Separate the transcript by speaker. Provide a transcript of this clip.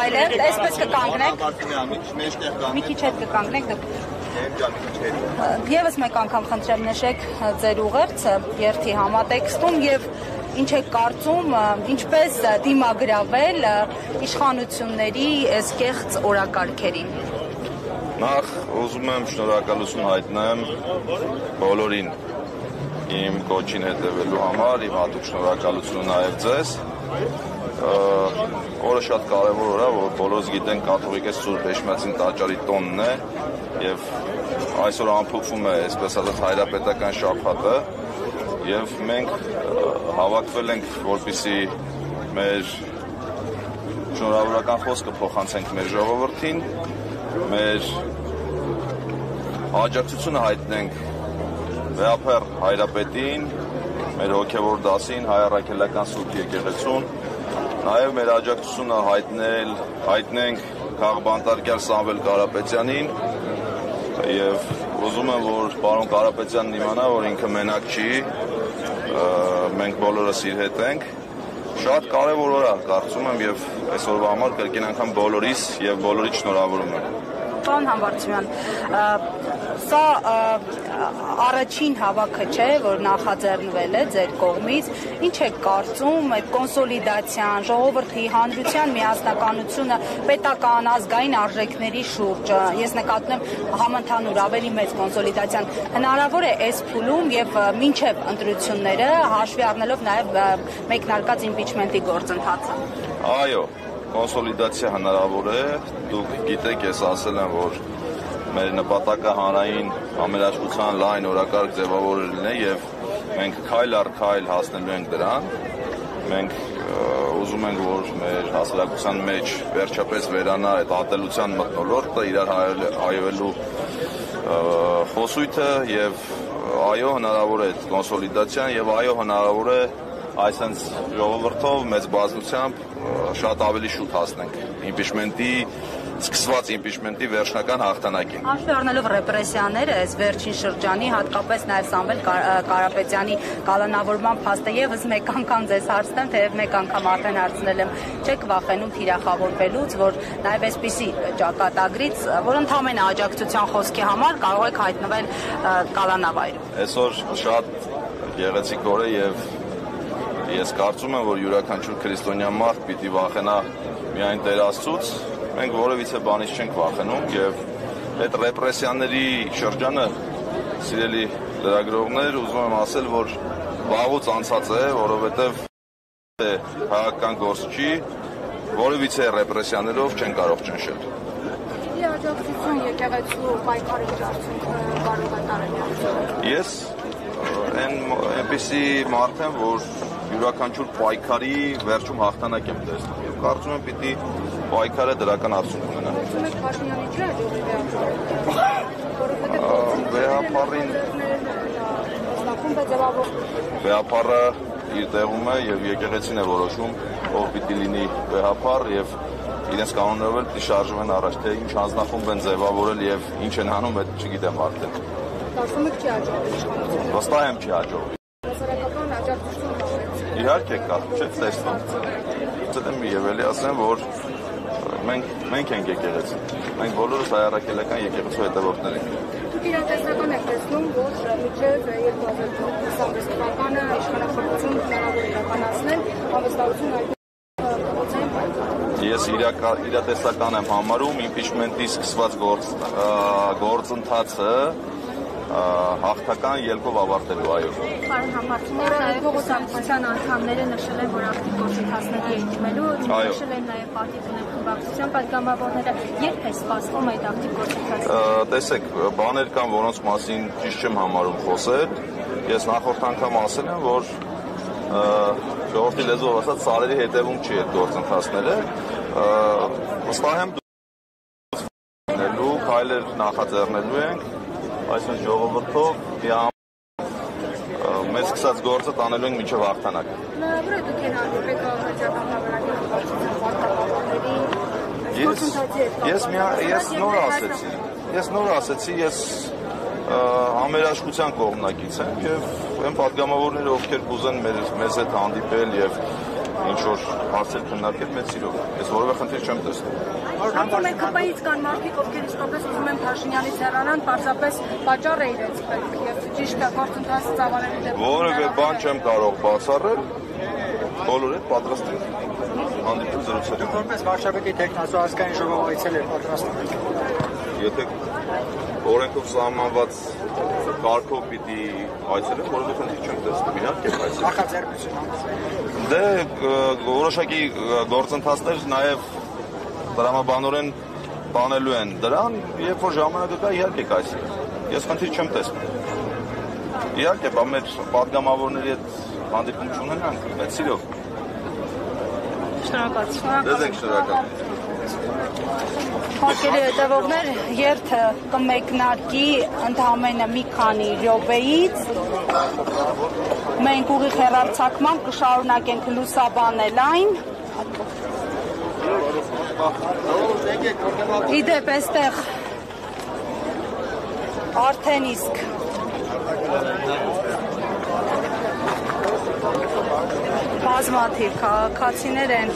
Speaker 1: այլն, այսպես կկանգնեք։ Մի քիչ հետ կկանգնեք դուք։ Եվս մեկ անգամ խնդրեմ նշեք ձեր ուղերձը երթի համատեքստում եւ ինչ եք կարծում, ինչպես դիմագրավել իշխանությունների այս կեղծ օրակարգերին։
Speaker 2: Նախ ուզում եմ շնորհակալություն հայտնեմ բոլորին իմ կոչին հետևելու համար, իմ հատուկ շնորհակալությունը նաև ձեզ։ Օրը շատ կարևոր օր է, որ բոլորս գիտենք կաթողիկե Սուրբ Էջմիածին տաճարի տոնն է եւ այսօր ամփոփվում է, այսպես ասած, հայրապետական շաբաթը եւ մենք հավաքվել ենք, որպեսզի մեր շնորհավորական խոսքը փոխանցենք մեր ժողովրդին, մեր աջակցությունը հայտնենք Վեհափեր հայրապետին, մեր հոգևոր դասին, Հայ առաքելական Սուրբ Եկեղեցուն, նաև մեր աջակցությունը հայտնենք քաղբանտարկյալ Սամվել Կարապետյանին եւ ուզում եմ, որ պարոն Կարապետյանն իմանա, որ ինքը մենակ չի, մենք բոլորս իր հետ ենք։ Շատ կարևոր օր է, կարծում եմ, եւ այսօրվա համար կրկին անգամ բոլորիս եւ բոլորիդ շնորհավորում եմ։
Speaker 1: Պարոն Համբարձումյան, սա առաջին հավաքը չէ, որ նախաձեռնվել է ձեր կողմից, ինչ եք կարծում այդ կոնսոլիդացիան, ժողովրդի, հանրության միասնականությունը պետական ազգային արժեքների շուրջ, ես նկատում եմ համընդհանուր ավելի մեծ կոնսոլիդացիան, հնարավոր է այս փուլում եւ մինչեւ ընտրությունները հաշվի առնելով նաեւ մեկնարկած իմպիչմենտի գործընթացը։
Speaker 2: Այո, կոնսոլիդացիա հնարավոր է, դուք գիտեք, ես ասել եմ, որ մեր նպատակը հանրային համերաշխության լայն օրակարգ ձևավորելն է եւ մենք քայլ առ քայլ հասնելու ենք դրան։ Մենք ուզում ենք, որ մեր հասարակության մեջ վերջապես վերանա այդ ատելության մթնոլորտը, իրար հայելու խոսույթը եւ այո, հնարավոր է կոնսոլիդացիան եւ այո, հնարավոր է այսպես ժողովրդով մեծ բազմությամբ շատ ավելի շուտ հասնենք սկսված իմպիչմենտի վերջնական հաղթանակին։
Speaker 1: Հաշվի առնելով ռեպրեսիաները այս վերջին շրջանի, հատկապես նաև Սամվել Կարապետյանի կալանավորման փաստը եւս մեկ անգամ ձեզ հարցնեմ, թեև մեկ անգամ արդեն հարցնել եմ, չեք վախենում թիրախավորվելուց, որ նաև այսպիսի ճակատագրից, որ ընդհանրապես աջակցության խոսքի համար կարող եք հայտնվել կալանավայրում։
Speaker 2: Այսօր շատ գեղեցիկ օր է եւ ես կարծում եմ, որ յուրաքանչյուր քրիստոնյա մարդ պիտի վախենա միայն Տեր Աստծուց, մենք որևիցե բանից չենք վախենում եւ այդ ռեպրեսիաների շրջանը, սիրելի լրագրողներ, ուզում եմ ասել, որ վաղուց անցած է, որովհետեւ հայկական գործչի որևիցե ռեպրեսիաներով չեն կարող ճնշել։
Speaker 1: Աջակցություն եկեղեցու պայքարի արդյունքը կարող է տարել։
Speaker 2: Ես այնպիսի մարդ եմ, որ յուրաքանչյուր պայքարի վերջում հաղթանակ եմ տեսնում եւ կարծում եմ պիտի պայքարը դրական արդյունք ունենա։
Speaker 1: Ո՞ւմ եք Փաշինյանի չի աջակցում։
Speaker 2: Վեհափարը իր տեղում է եւ եկեղեցին է որոշում, ով պիտի լինի վեհափար եւ իրենց կանոններով էլ պիտի շարժվեն առաջ, թե ինչ հանձնախումբ են ձևավորել եւ ինչ են անում, այդ չգիտեմ արդեն։
Speaker 1: Կարծում եք չի աջակցի իշխանությունը։
Speaker 2: Վստահ եմ չի աջակցի։
Speaker 1: Հասարակական աջակցություն
Speaker 2: Իհարկե կա, չեք տեսնում։ Ցտեմ եւ էլի ասեմ, որ մենք ենք եկեղեցի։ Մենք բոլորս հայ առաքելական եկեղեցու հետևորդներ ենք։
Speaker 1: Դուք իրատեսական եք տեսնում, որ մինչև 2026 թվականը իշխանախոսություն հնարավոր իրականացնել, հավաստարություն այդ
Speaker 2: Ես իրատեսական եմ համարում իմպիչմենտի սկսված գործընթացը հաղթական ելքով ավարտելու, այո։
Speaker 1: Պարոն Համբարձումյան, նաև կուսակցության անդամները նշել են, որ ակտիվ գործընթացների են դիմելու, նշել են նաև պարտիզանական խմբակցության պատգամավորները, երբ է սպասվում այդ ակտիվ գործընթացը։
Speaker 2: Տեսեք, բաներ կան, որոնց մասին ճիշտ չեմ համարում խոսել։ Ես նախորդ անգամ ասել եմ, որ ժողովրդի լեզվով ասած սարերի հետևում չի այդ գործընթացները։ Վստահ եմ դու քայլեր նախաձեռնելու ենք այսպես ժողովրդով մեծ սկսած գործը տանելու ենք մինչև հաղթանակ։
Speaker 1: Հնարավոր է դուք հնարավորեք
Speaker 2: Ես նոր ասեցի, ես համերաշխության կողմնակից եմ եւ այն պատգամավորները, ովքեր կուզեն մեզ հետ հանդիպել եւ ինչ-որ հարցեր քննարկել մեծ սիրով։ Ես որևէ խնդիր չեմ տեսնում։
Speaker 3: Կարծում եք ԿՊ-ից կան մարդիկ, ովքեր իսկապես ուզում են Փաշինյանից հեռանան, պարզապես պատճառ է իրենց պետք եւ ճիշտ է գործընթացը ծավալելու դեպքում։
Speaker 2: Որևէ բան չեմ կարող բացառել, բոլորը պատրաստ են հանդիպել զրուցել։
Speaker 4: Որպես վարչապետի տեխնասու ազգային ժողով այցել է պատրաստ։
Speaker 2: Եթե օրենքով սահմանված կարգով պիտի այցելեմ, որովհետեւ խնդիր չեմ տեսնում, իհարկե այցելեմ։
Speaker 4: Նախաձեռնություն։
Speaker 2: Դե որոշակի գործընթացներ նաև դրամաբանորեն բանելու են դրան, երբ որ ժամանակը կա, իհարկե կայսի։ Ես խնդիր չեմ տեսնում։ Իհարկե, բա մեր պատգամավորների հետ հանդիպում չունենանք, բայց սիրով։
Speaker 1: Շնորհակալություն։
Speaker 2: Դեզ ենք շնորհակալ։
Speaker 1: Հարկերի հետևողներ, երթը կմեկնարկի ընդամենը մի քանի րոպեից։ Մենք ուղիղ հեռարձակմամբ կշարունակենք լուսաբանել այն։ Իդեպ այստեղ արդեն իսկ բազմաթիվ քաղաքացիներ են